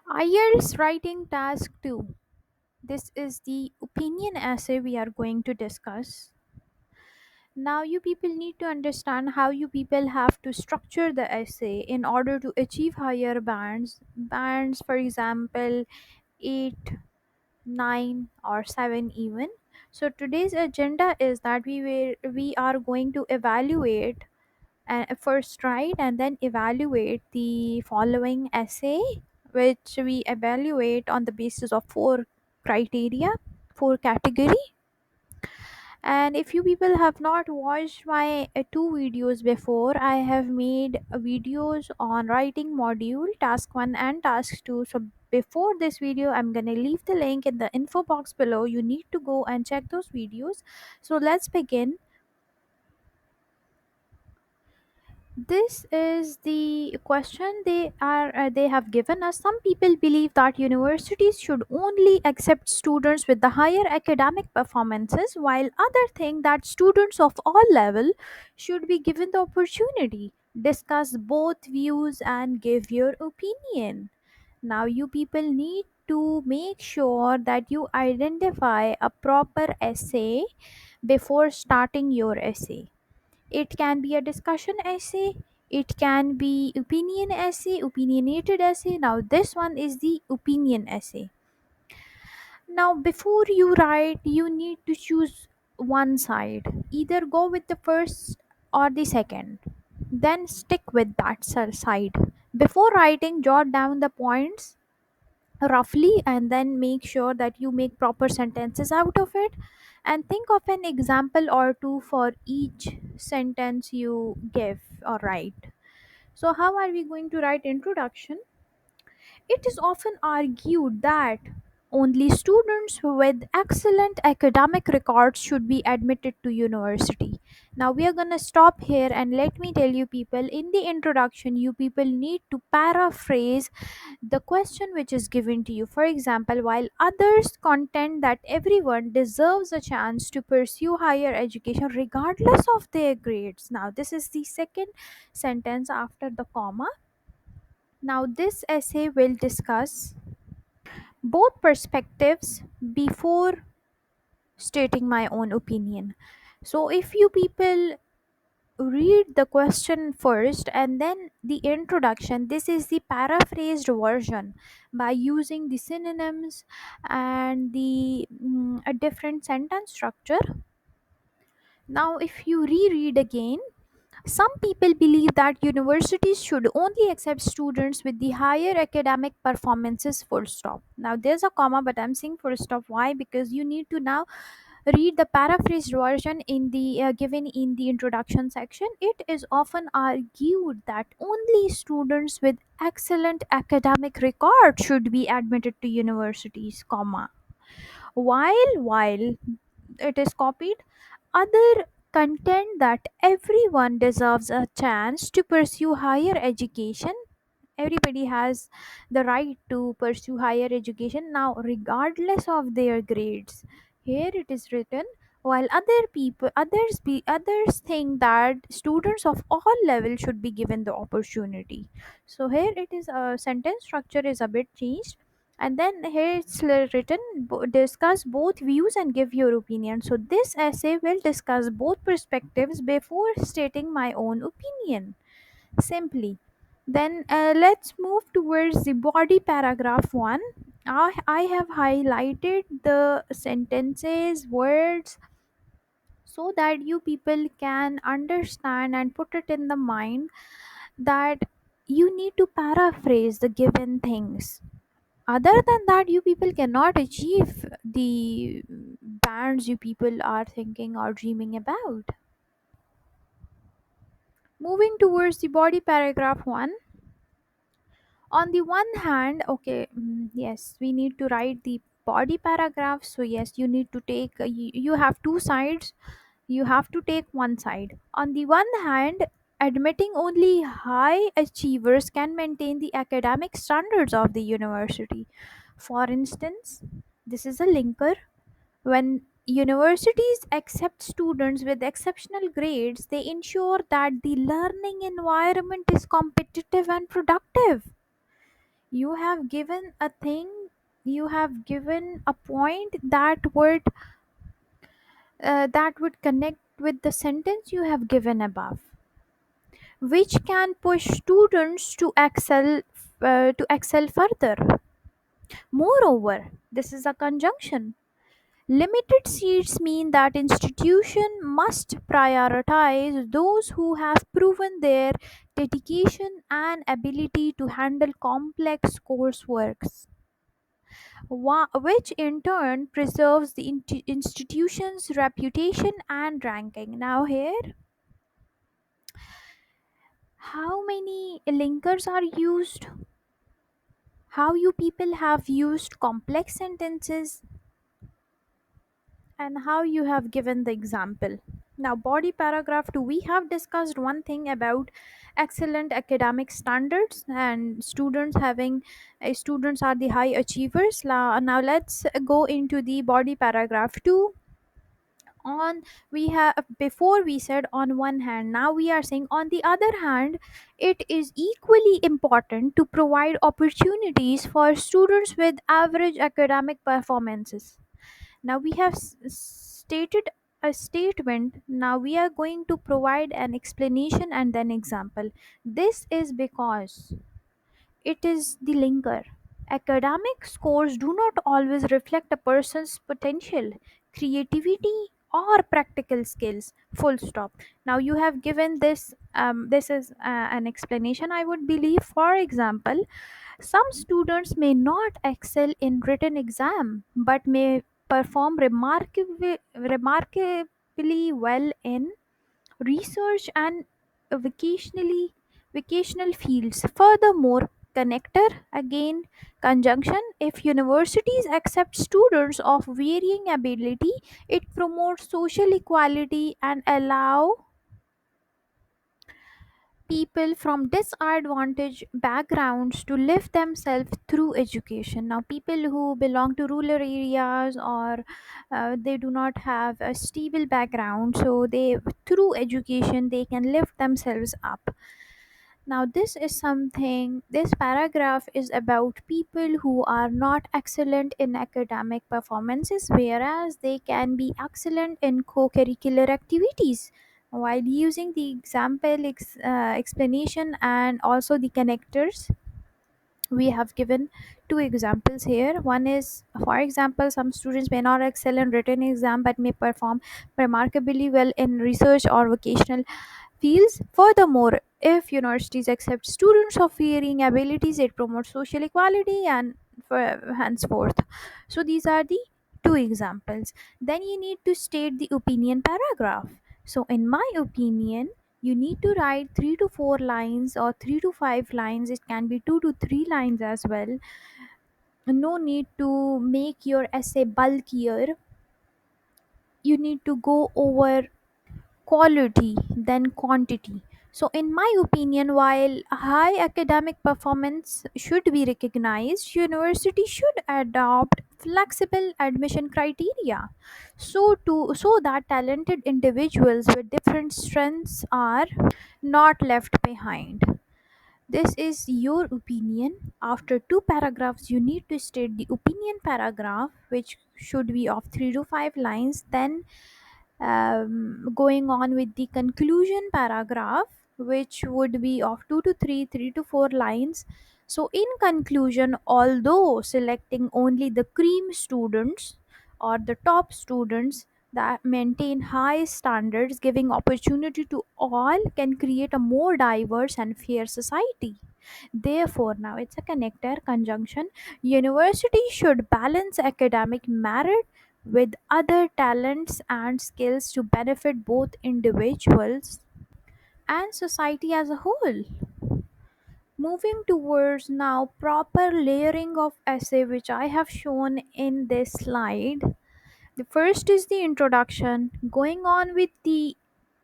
Ielts writing task 2. This is the opinion essay we are going to discuss. Now, you people need to understand how you people have to structure the essay in order to achieve higher bands. Bands, for example, 8, 9, or 7 even. So, today's agenda is that we are going to evaluate first write and then evaluate the following essay, which we evaluate on the basis of four criteria, four category. And if you people have not watched my two videos before, I have made videos on writing module task 1 and task 2. So before this video, I'm gonna leave the link in the info box below. You need to go and check those videos. So let's begin. This is the question they have given us. Some people believe that universities should only accept students with the higher academic performances, while others think that students of all level should be given the opportunity. Discuss both views and give your opinion. Now, you people need to make sure that you identify a proper essay before starting your essay. It can be a discussion essay, it can be opinion essay, opinionated essay. Now, this one is the opinion essay. Now, before you write, you need to choose one side. Either go with the first or the second. Then stick with that side. Before writing, jot down the points roughly and then make sure that you make proper sentences out of it, and think of an example or two for each sentence you give or write. So how are we going to write introduction? It is often argued that only students with excellent academic records should be admitted to university. Now we are going to stop here and let me tell you people, in the introduction you people need to paraphrase the question which is given to you. For example, while others contend that everyone deserves a chance to pursue higher education regardless of their grades. Now this is the second sentence after the comma. Now this essay will discuss both perspectives before stating my own opinion. So if you people read the question first and then the introduction, this is the paraphrased version by using the synonyms and the a different sentence structure. Now if you reread again, some people believe that universities should only accept students with the higher academic performances, full stop. Now there's a comma, but I'm saying full stop. Why? Because you need to now read the paraphrased version in the given in the introduction section. It is often argued that only students with excellent academic record should be admitted to universities, comma. While it is copied, other contend that everyone deserves a chance to pursue higher education. Everybody has the right to pursue higher education now regardless of their grades. Here it is written, while others think that students of all levels should be given the opportunity. So here it is, a sentence structure is a bit changed, and then here it's written, discuss both views and give your opinion. So this essay will discuss both perspectives before stating my own opinion, simply. Then let's move towards the body paragraph 1. I have highlighted the sentences, words, so that you people can understand and put it in the mind that you need to paraphrase the given things. Other than that, you people cannot achieve the bands you people are thinking or dreaming about. Moving towards the body paragraph 1. On the one hand, okay, yes, we need to write the body paragraph. So yes, you need to take you have two sides. You have to take one side. On the one hand, admitting only high achievers can maintain the academic standards of the university. For instance, this is a linker. When universities accept students with exceptional grades, they ensure that the learning environment is competitive and productive. You have given a thing, you have given a point that would connect with the sentence you have given above, which can push students to excel further. Moreover, this is a conjunction. Limited seats mean that institution must prioritize those who have proven their dedication and ability to handle complex courseworks, which in turn preserves the institution's reputation and ranking. Now, here, how many linkers are used? How you people have used complex sentences, and how you have given the example. Now, body paragraph 2, we have discussed one thing about excellent academic standards and students are the high achievers. Now let's go into the body paragraph 2. On we have Before we said on one hand, now we are saying on the other hand, it is equally important to provide opportunities for students with average academic performances. Now we have stated a statement. Now we are going to provide an explanation and then example. This is because it is the linker. Academic scores do not always reflect a person's potential, creativity, or practical skills. Full stop. Now you have given this. This is an explanation, I would believe. For example, some students may not excel in written exam, but may perform remarkably well in research and vocational fields. Furthermore, connector again conjunction, if universities accept students of varying ability, it promotes social equality and allow people from disadvantaged backgrounds to lift themselves through education. Now, people who belong to rural areas, or they do not have a stable background, so they through education they can lift themselves up. Now, this paragraph is about people who are not excellent in academic performances, whereas they can be excellent in co curricular activities. While using the explanation and also the connectors, we have given two examples here. One is, for example, some students may not excel in written exam but may perform remarkably well in research or vocational fields. Furthermore, if universities accept students of varying abilities, it promotes social equality and henceforth. So these are the two examples. Then you need to state the opinion paragraph. So, in my opinion, you need to write 3 to 4 lines or 3 to 5 lines. It can be 2 to 3 lines as well. No need to make your essay bulkier. You need to go over quality than quantity. So, in my opinion, while high academic performance should be recognized, university should adopt flexible admission criteria so that talented individuals with different strengths are not left behind. This is your opinion. After two paragraphs, you need to state the opinion paragraph, which should be of 3 to 5 lines. Then going on with the conclusion paragraph, which would be of 2 to 3 to 4 lines. So in conclusion, although selecting only the cream students or the top students that maintain high standards, giving opportunity to all, can create a more diverse and fair society. Therefore, now it's a connector conjunction. University should balance academic merit with other talents and skills to benefit both individuals and society as a whole. Moving towards now proper layering of essay, which I have shown in this slide. The first is the introduction, going on with the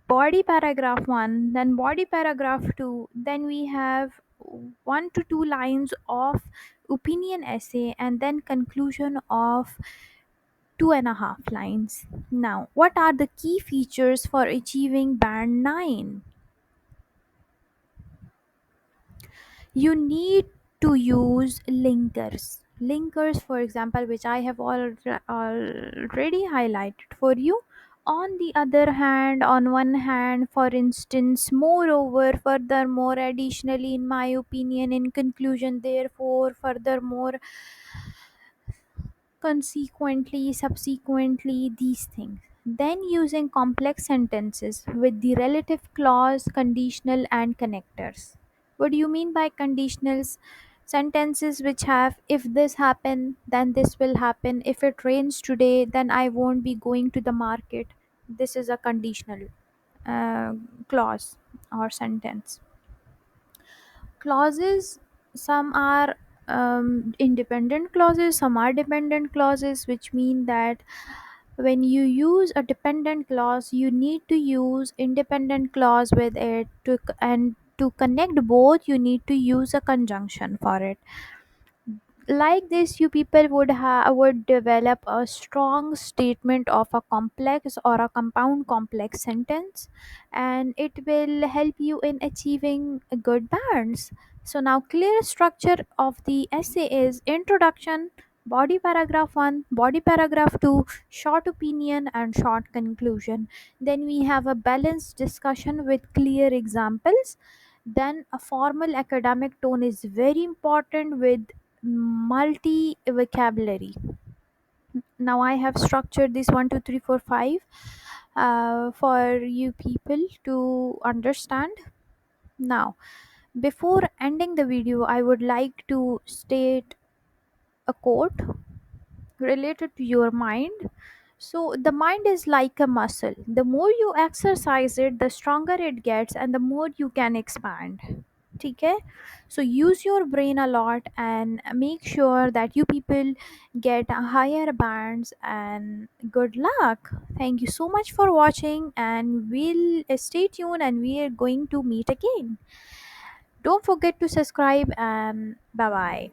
body paragraph 1, then body paragraph 2, then we have 1 to 2 lines of opinion essay, and then conclusion of 2.5 lines. Now, what are the key features for achieving band 9? You need to use linkers, for example, which I have already highlighted for you. On the other hand, on one hand, for instance, moreover, furthermore, additionally, in my opinion, in conclusion, therefore, furthermore, consequently, subsequently, these things. Then using complex sentences with the relative clause, conditional, and connectors. What do you mean by conditionals? Sentences which have if this happen, then this will happen. If it rains today, then I won't be going to the market. This is a conditional uh, clause or sentence. Clauses, some are independent clauses, some are dependent clauses, which mean that when you use a dependent clause, you need to use independent clause with it and to connect both, you need to use a conjunction for it. Like this, you people would develop a strong statement of a complex or a compound complex sentence, and it will help you in achieving a good balance. So now, clear structure of the essay is introduction, body paragraph 1, body paragraph 2, short opinion, and short conclusion. Then we have a balanced discussion with clear examples. Then a formal academic tone is very important with multi vocabulary. Now I have structured this 1 2 3 4 5 for you people to understand. Now, before ending the video, I would like to state a quote related to your mind. So, the mind is like a muscle. The more you exercise it, the stronger it gets, and the more you can expand. Okay? So, use your brain a lot and make sure that you people get higher bands. And good luck. Thank you so much for watching, and we'll stay tuned and we are going to meet again. Don't forget to subscribe, and bye bye.